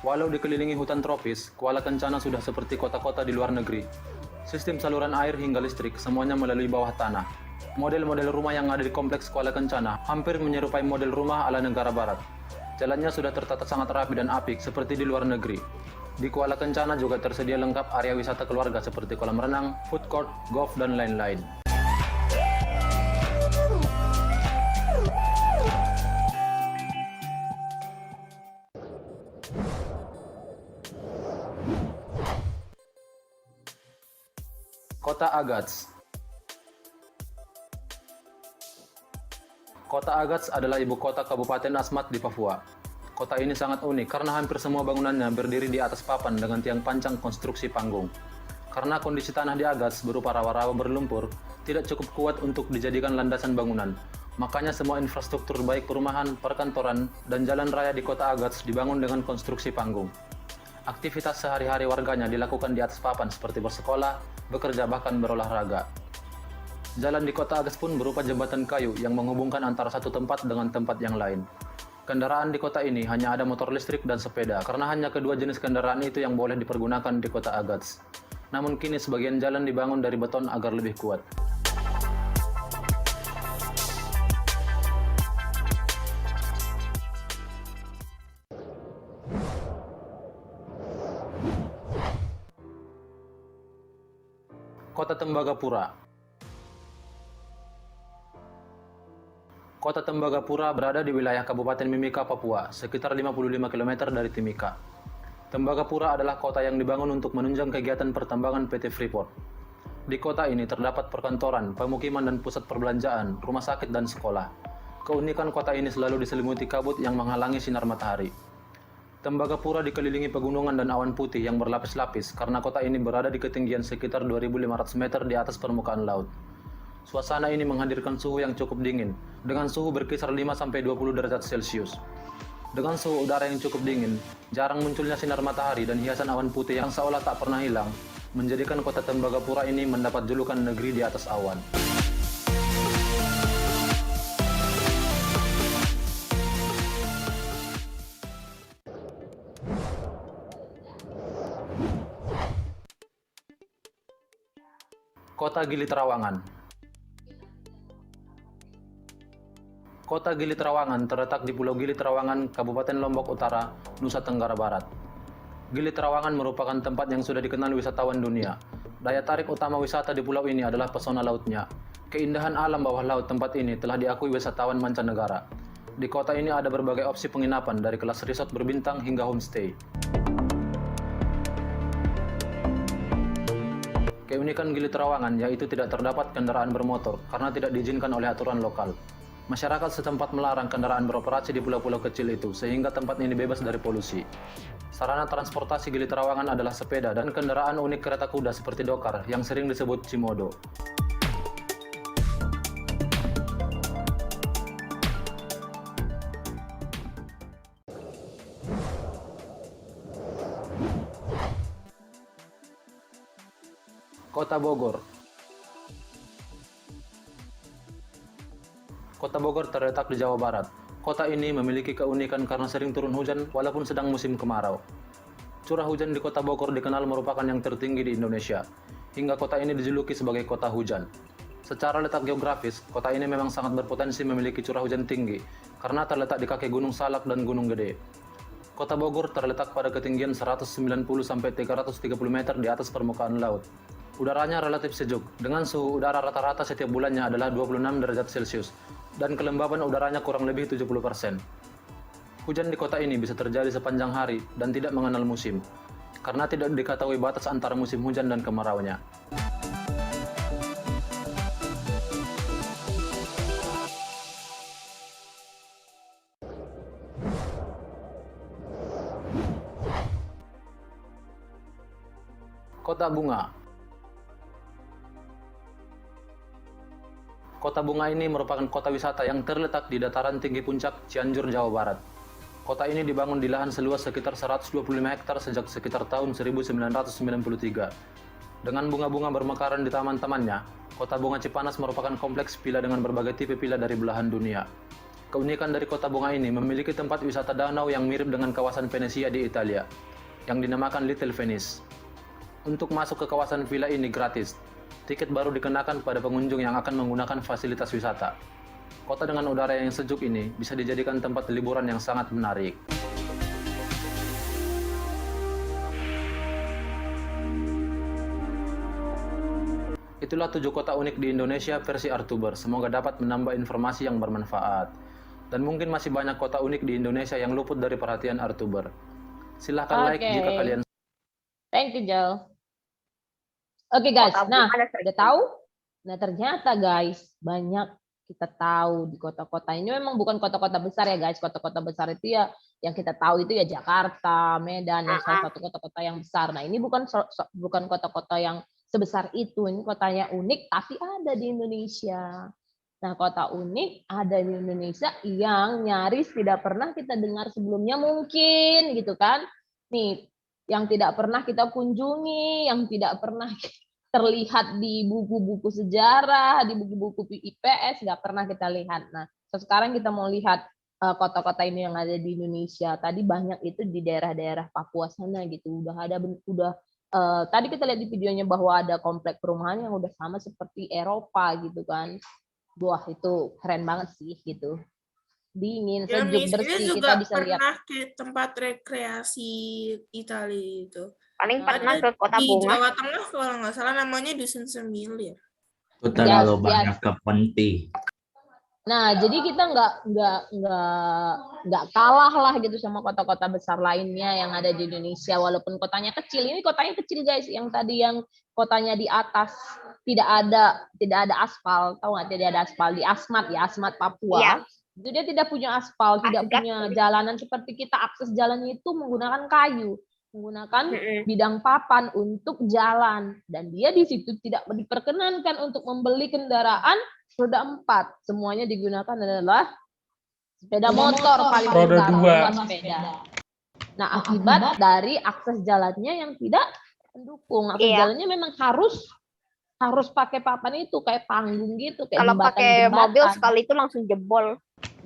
Walau dikelilingi hutan tropis, Kuala Kencana sudah seperti kota-kota di luar negeri. Sistem saluran air hingga listrik semuanya melalui bawah tanah. Model-model rumah yang ada di kompleks Kuala Kencana hampir menyerupai model rumah ala negara barat. Jalannya sudah tertata sangat rapi dan apik seperti di luar negeri. Di Kuala Kencana juga tersedia lengkap area wisata keluarga seperti kolam renang, food court, golf, dan lain-lain. Kota Agats. Kota Agats adalah ibu kota Kabupaten Asmat di Papua. Kota ini sangat unik karena hampir semua bangunannya berdiri di atas papan dengan tiang panjang konstruksi panggung. Karena kondisi tanah di Agats berupa rawa-rawa berlumpur, tidak cukup kuat untuk dijadikan landasan bangunan. Makanya semua infrastruktur baik perumahan, perkantoran, dan jalan raya di kota Agats dibangun dengan konstruksi panggung. Aktivitas sehari-hari warganya dilakukan di atas papan seperti bersekolah, bekerja, bahkan berolahraga. Jalan di kota Agats pun berupa jembatan kayu yang menghubungkan antara satu tempat dengan tempat yang lain. Kendaraan di kota ini hanya ada motor listrik dan sepeda, karena hanya kedua jenis kendaraan itu yang boleh dipergunakan di kota Agats. Namun kini sebagian jalan dibangun dari beton agar lebih kuat. Kota Tembagapura. Kota Tembagapura berada di wilayah Kabupaten Mimika, Papua, sekitar 55 km dari Timika. Tembagapura adalah kota yang dibangun untuk menunjang kegiatan pertambangan PT Freeport. Di kota ini terdapat perkantoran, pemukiman dan pusat perbelanjaan, rumah sakit dan sekolah. Keunikan kota ini selalu diselimuti kabut yang menghalangi sinar matahari. Tembagapura dikelilingi pegunungan dan awan putih yang berlapis-lapis karena kota ini berada di ketinggian sekitar 2.500 meter di atas permukaan laut. Suasana ini menghadirkan suhu yang cukup dingin, dengan suhu berkisar 5-20 derajat Celcius. Dengan suhu udara yang cukup dingin, jarang munculnya sinar matahari dan hiasan awan putih yang seolah tak pernah hilang, menjadikan kota Tembagapura ini mendapat julukan negeri di atas awan. Kota Gili Trawangan. Kota Gili Trawangan terletak di Pulau Gili Trawangan, Kabupaten Lombok Utara, Nusa Tenggara Barat. Gili Trawangan merupakan tempat yang sudah dikenal wisatawan dunia. Daya tarik utama wisata di pulau ini adalah pesona lautnya. Keindahan alam bawah laut tempat ini telah diakui wisatawan mancanegara. Di kota ini ada berbagai opsi penginapan dari kelas resort berbintang hingga homestay. Keunikan Gili Trawangan yaitu tidak terdapat kendaraan bermotor karena tidak diizinkan oleh aturan lokal. Masyarakat setempat melarang kendaraan beroperasi di pulau-pulau kecil itu sehingga tempat ini bebas dari polusi. Sarana transportasi Gili Trawangan adalah sepeda dan kendaraan unik kereta kuda seperti dokar yang sering disebut Cimodo. Kota Bogor. Kota Bogor terletak di Jawa Barat. Kota ini memiliki keunikan karena sering turun hujan walaupun sedang musim kemarau. Curah hujan di Kota Bogor dikenal merupakan yang tertinggi di Indonesia, hingga kota ini dijuluki sebagai kota hujan. Secara letak geografis, kota ini memang sangat berpotensi memiliki curah hujan tinggi, karena terletak di kaki Gunung Salak dan Gunung Gede. Kota Bogor terletak pada ketinggian 190-330 meter di atas permukaan laut. Udaranya relatif sejuk, dengan suhu udara rata-rata setiap bulannya adalah 26 derajat Celcius, dan kelembaban udaranya kurang lebih 70%. Hujan di kota ini bisa terjadi sepanjang hari dan tidak mengenal musim, karena tidak diketahui batas antara musim hujan dan kemaraunya. Kota Bunga. Kota Bunga ini merupakan kota wisata yang terletak di dataran tinggi puncak Cianjur, Jawa Barat. Kota ini dibangun di lahan seluas sekitar 125 hektar sejak sekitar tahun 1993. Dengan bunga-bunga bermekaran di taman-tamannya, Kota Bunga Cipanas merupakan kompleks villa dengan berbagai tipe villa dari belahan dunia. Keunikan dari kota bunga ini memiliki tempat wisata danau yang mirip dengan kawasan Venesia di Italia, yang dinamakan Little Venice. Untuk masuk ke kawasan villa ini gratis. Tiket baru dikenakan pada pengunjung yang akan menggunakan fasilitas wisata. Kota dengan udara yang sejuk ini bisa dijadikan tempat liburan yang sangat menarik. Itulah 7 kota unik di Indonesia versi Artuber. Semoga dapat menambah informasi yang bermanfaat. Dan mungkin masih banyak kota unik di Indonesia yang luput dari perhatian Artuber. Silahkan like jika kalian... Thank you, Jel. Oke guys, nah udah tahu? Nah ternyata guys, banyak kita tahu di kota-kota ini memang bukan kota-kota besar ya guys. Kota-kota besar itu ya yang kita tahu itu ya Jakarta, Medan, yang salah satu kota-kota yang besar. Nah ini bukan kota-kota yang sebesar itu. Ini kotanya unik tapi ada di Indonesia. Nah kota unik ada di Indonesia yang nyaris tidak pernah kita dengar sebelumnya mungkin gitu kan. Nih yang tidak pernah kita kunjungi, yang tidak pernah terlihat di buku-buku sejarah, di buku-buku IPS, nggak pernah kita lihat. Nah, sekarang kita mau lihat kota-kota ini yang ada di Indonesia. Tadi banyak itu di daerah-daerah Papua sana gitu. Tadi kita lihat di videonya bahwa ada komplek perumahan yang udah sama seperti Eropa gitu kan. Wah, itu keren banget sih gitu. Dingin, ya, sejuk, bersih, kita bisa lihat. Pernah ke tempat rekreasi Italia itu. Paling pernah ke Kota Di Bunga. Jawa Tengah kalau nggak salah namanya Dusun Semil ya. Itu terlalu banyak ke Ponti. Nah, jadi kita nggak kalah lah gitu sama kota-kota besar lainnya yang ada di Indonesia, walaupun kotanya kecil. Ini kotanya kecil guys. Yang tadi yang kotanya di atas tidak ada aspal, tahu nggak? Tidak ada aspal di Asmat ya, Asmat Papua. Ya. Itu dia tidak punya aspal, tidak punya jalanan seperti kita. Akses jalannya itu menggunakan kayu, menggunakan bidang papan untuk jalan, dan dia di situ tidak diperkenankan untuk membeli kendaraan roda 4. Semuanya digunakan adalah sepeda motor paling besar, sepeda. Nah, akibat dari akses jalannya yang tidak mendukung. Akses jalannya memang harus pakai papan itu kayak panggung gitu, kayak kalau pakai mobil sekali itu langsung jebol.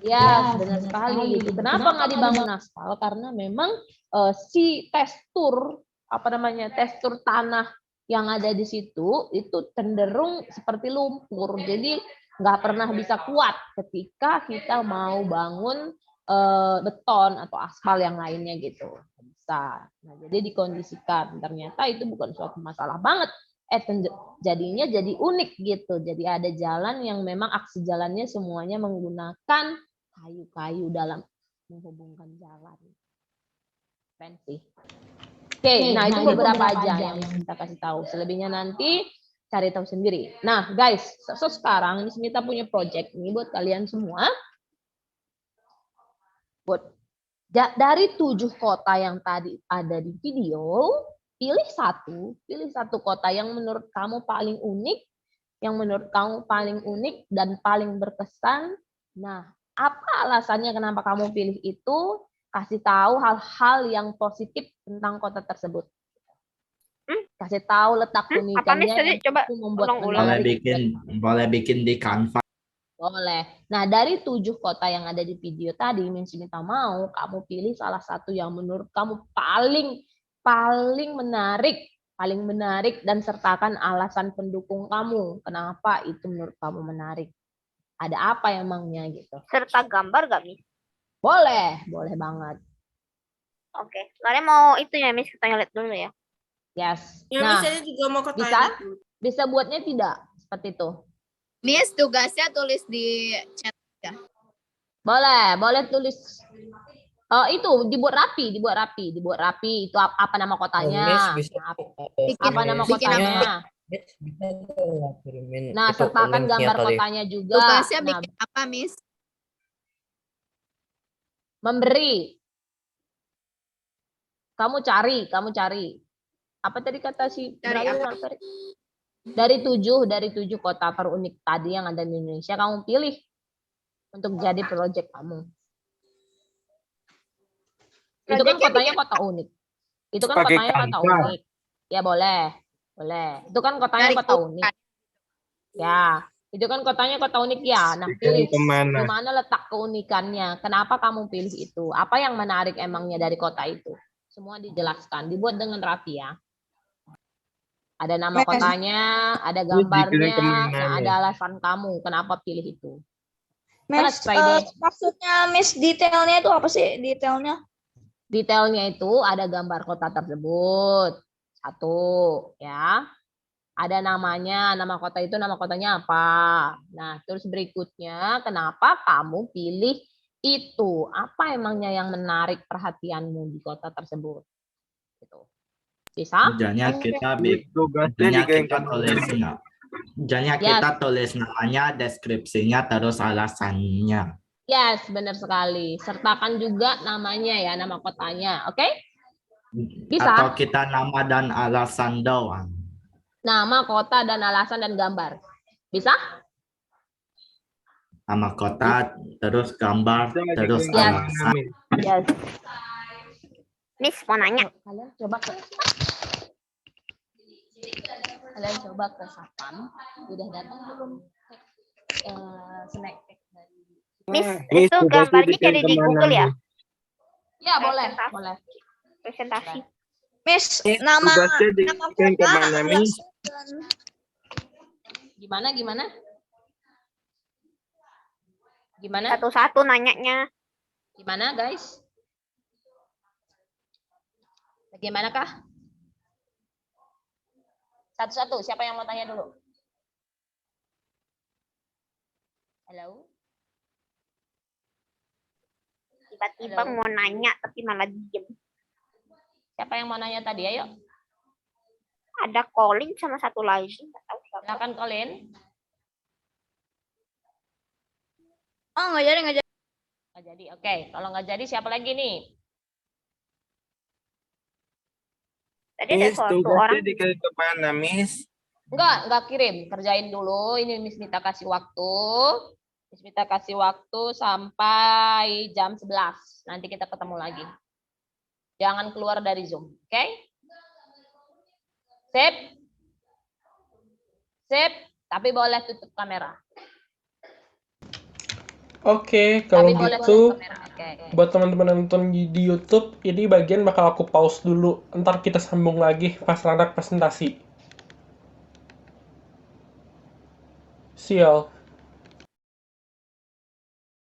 Ya, benar sekali. Kenapa nggak dibangun aspal? Karena memang si tekstur tanah yang ada di situ itu cenderung seperti lumpur. Jadi nggak pernah bisa kuat ketika kita mau bangun beton atau aspal yang lainnya gitu. Bisa. Nah, jadi dikondisikan. Ternyata itu bukan suatu masalah banget. Jadinya jadi unik gitu. Jadi ada jalan yang memang aksi jalannya semuanya menggunakan kayu-kayu dalam menghubungkan jalan. Keren sih. Oke, nah itu beberapa aja yang kita kasih tahu. Selebihnya nanti cari tahu sendiri. Nah, guys, sekarang Smita punya project ini buat kalian semua. Dari 7 kota yang tadi ada di video, pilih satu kota yang menurut kamu paling unik, dan paling berkesan. Nah, apa alasannya kenapa kamu pilih itu? Kasih tahu hal-hal yang positif tentang kota tersebut. Kasih tahu letak keunikannya. Coba boleh bikin di Canva. Boleh. Nah, dari 7 kota yang ada di video tadi, Smita mau kamu pilih salah satu yang menurut kamu paling menarik dan sertakan alasan pendukung kamu. Kenapa itu menurut kamu menarik? Ada apa emangnya gitu? Serta gambar gak, Miss? Boleh banget. Oke, kalian mau itu ya, Miss, kita lihat dulu ya. Yes. Ya, nah, misalnya juga mau ke toilet. Bisa buatnya tidak seperti itu. Miss, tugasnya tulis di chat ya. Boleh tulis. Itu dibuat rapi. Itu apa nama kotanya? Apa nama kotanya? Nah, sertakan gambar kotanya juga. Tugasnya bikin apa, Miss? Memberi. Kamu cari. Apa tadi kata si Dari 7 kota terunik tadi yang ada di Indonesia, kamu pilih untuk jadi proyek kamu. Itu kan Proyeknya kotanya bikin kota unik. Itu kan Pakai kotanya kota Canva. unik. Ya boleh. Boleh. Itu kan kotanya Dari kota unik. Ya, itu kan kotanya kota unik ya. Nah, pilih Kemana? di mana letak keunikannya. Kenapa kamu pilih itu? Apa yang menarik emangnya dari kota itu? Semua dijelaskan, dibuat dengan rapi ya. Ada nama Mas. kotanya, ada dikirim gambarnya, kemana nah nih? ada alasan kamu kenapa pilih itu. Miss, Let's try deh. maksudnya Miss detailnya itu apa sih detailnya? Detailnya itu ada gambar kota tersebut. Satu, ya. Ada namanya, nama kota itu nama kotanya apa. Nah, terus berikutnya, kenapa kamu pilih itu? Apa emangnya yang menarik perhatianmu di kota tersebut? Gitu. Bisa? Jadinya kita Tugasnya jadinya dikirim kita kemana? tulisnya. Jadinya Yes. kita tulis namanya, deskripsinya, terus alasannya. Yes, benar sekali. Sertakan juga namanya ya, nama kotanya. Oke? Bisa. Atau kita nama dan alasan doang. Nama kota dan alasan dan gambar. Bisa? Nama kota, terus gambar, Bisa terus dikirim kemana, alasan. Miss? Yes. Miss mau nanya. Kalian coba ke Sapam. Udah datang belum? Snack pack dari. Miss, Miss, itu tugasnya gambarnya dikirim cari di kemana, Google ya? Miss? Ya, boleh, Presentasi. boleh. Presentasi. Miss, Miss, nama tugasnya nama dikirim kota, kemana, Miss? alasan, Gimana? Gimana? Satu-satu nanyanya. Gimana, guys? Bagaimanakah? Satu-satu, siapa yang mau tanya dulu? Halo? Tiba-tiba Halo. mau nanya tapi malah diem. Siapa yang mau nanya tadi? Ayo, Ada Colin sama satu lagi. Nggak tahu siapa. silakan Colin. oh nggak jadi. Nggak jadi, oke. Kalau nggak jadi, siapa lagi nih? Tadi ada Miss, suatu tugasnya orang. dikirim kemana, Miss? Nggak kirim. Kerjain dulu. Ini Miss Mita kasih waktu. Miss Mita kasih waktu sampai jam 11. Nanti kita ketemu lagi. Jangan keluar dari Zoom, oke? Sip? Sip, tapi boleh tutup kamera. Oke, kalau Tapi boleh gitu tutup kamera, oke. buat teman-teman nonton di YouTube, ini bagian bakal aku pause dulu. Ntar kita sambung lagi pas Rana presentasi. See y'all.